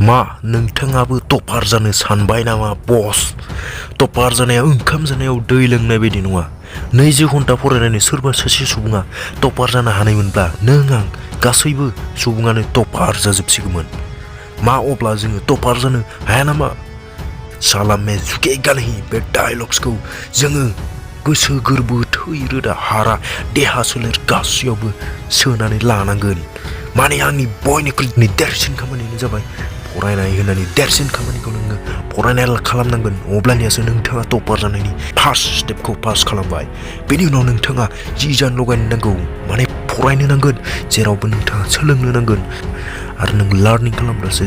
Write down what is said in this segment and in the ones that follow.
मा नोंथाङाबो टपार जानो सानबाय नामा बस? टपार जानाया ओंखाम जानायाव दै लोंनाय बायदि नङा। 20 घन्टा फरायनानै सोरबा सासे सुबुङा टपार जानो हानायमोनब्ला नों आं गासैबो सुबुङानो टपार जाजोबसिगौमोन। मा अब्ला जोङो टपार जानो हाया नामा? साला मे जुगेगा नहीं बे डायलग्सखौ जोङो गोसो गोरबो थै रोदा हारा देहा सोलेर गासैयावबो सोनानै लानांगोन। माने आंनि बयनिख्रुइ देरसिन खामानियानो जाबाय फरायनाय होननानै देरसिन खामानिखौ नोङो फरायनाय खालामनांगोन। अब्लानियासो नोंथाङा टपार जानायनि फार्स्ट स्टेपखौ पास खालामबाय। बेनि उनाव नोंथाङा जि जान लगायनो नांगौ, माने फरायनो नांगोन, जेरावबो नोंथाङा सोलोंनो नांगोन आरो नों लार्निं खालामब्लासो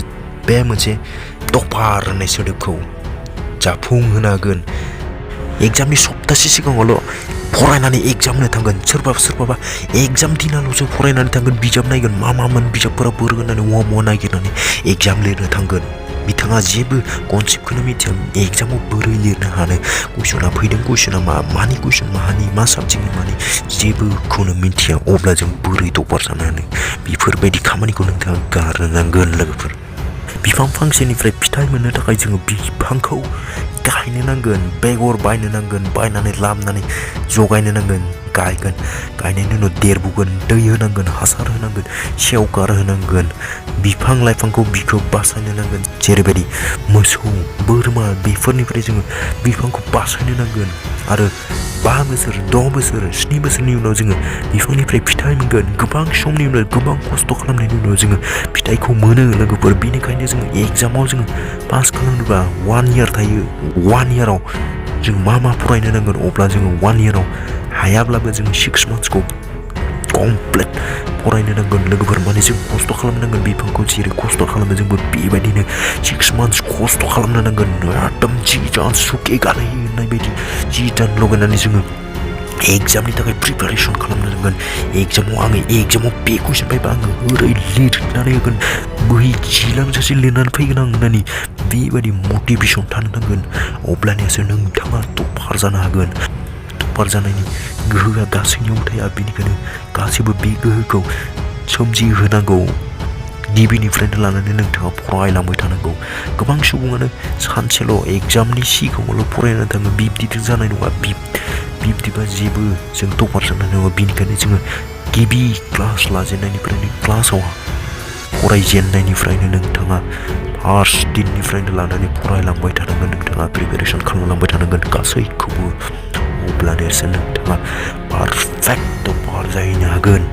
बे मोनसे टपार होननाय सोदोबखौ जाफुंहोनो हागोन। एग्जामनि सप्तासे सिगाङावल' फरायनानै एग्जाम होनो थांगोन। सोरबाबा एग्जाम दिनाल'सो फरायनानै थांगोन, बिजाब नायगोन, मा बिजाबफोरा बोरो होननानै मुवा नागिरनानै एग्जाम लिरनो थांगोन। बिथाङा जेबो कनसेप्टखौनो मिथिया एग्जामाव बोरै लिरनो हानो, कुइसना फैदों, कुइसना मानि कुइसन, मा साबजेक्टनि मानि जेबोखौनो मिथिया। अब्ला जों बोरै टपार जानो हानो? बेफोरबायदि खामानिखौ नोंथाङा गारनो नांगोन लोगोफोर। बिफां फांसेनिफ्राय फिथाइ मोननो थाखाय जोङो बिफांखौ गायनो नांगोन, बेगर बायनो नांगोन, बायनानै लाबोनानै जगायनो नांगोन, गायनायनि उनाव देरबोगोन, दै होनांगोन, हासार होनांगोन, सेवगार होनांगोन, बिफां लाइफांखौ बिखौ बासायनो नांगोन। जेरैबायदि मोसौ बोरमा बेफोरनिफ्राय जोङो बिफांखौ बासायनो नांगोन। आरो 5 बोसोर 6 बोसोर 7 बोसोरनि उनाव जोङो बिफांनिफ्राय फिथाइ मोनगोन। गोबां समनि उनाव गोबां खस्थ' खालामनायनि उनाव जोङो फिथाइखौ मोनो लोगोफोर। बेनिखायनो जोङो एग्जामाव जोङो पास खालामनोबा 1 इयार थायो। 1 इयाराव जों मा फरायनो नांगोन? अब्ला जोङो 1 इयाराव हायाब्लाबो जोङो 6 मान्थसखौ कमप्लिट फरायनो नांगोन लोगोफोर। माने जों खस्थ' खालामनांगोन, बिफांखौ जेरै खस्थ' खालामो जोंबो बेबायदिनो 6 मान्थस खस्थ' खालामनो नांगोन। एकदम जि जान सुके गानै होननाय बायदि जि जान लगायनानै जोङो एग्जामनि थाखाय प्रिपारेसन खालामनो नांगोन। एग्जामाव बे कुइसन फैबा आङो ओरै लिरनानै होगोन, बै जिलांजासे लिरनानै फैगोन आं होननानै बेबायदि मटिभेसन थानो नांगोन। अब्लानियासो नोंथाङा टपार जानो हागोन। टपार जानायनि गोहोआ गासैनियावबो थाया, बेनिखायनो गासैबो बे गोहोखौ सोमजिहोनांगौ। गिबिनिफ्रायनो लानानै नोंथाङा फरायलांबाय थानांगौ। गोबां सुबुङानो सानसेल' एग्जामनि सिगाङावल' फरायनानै थाङो, बिब्दिथ' जानाय नङा। बिब्दिबा जेबो जों टपार जानाय नङा। बेनिखायनो जोङो गिबि क्लास लाजेननायनिफ्रायनो क्लासाव फरायजेननायनिफ्रायनो नोंथाङा फार्स्ट दिननिफ्रायनो लानानै फरायलांबाय थानांगोन। नोंथाङा प्रिपेरेसन खालामलांबाय थानांगोन गासैखौबो। अब्लानियासो नोंथाङा पारफेक्ट टपार जाहैनो हागोन।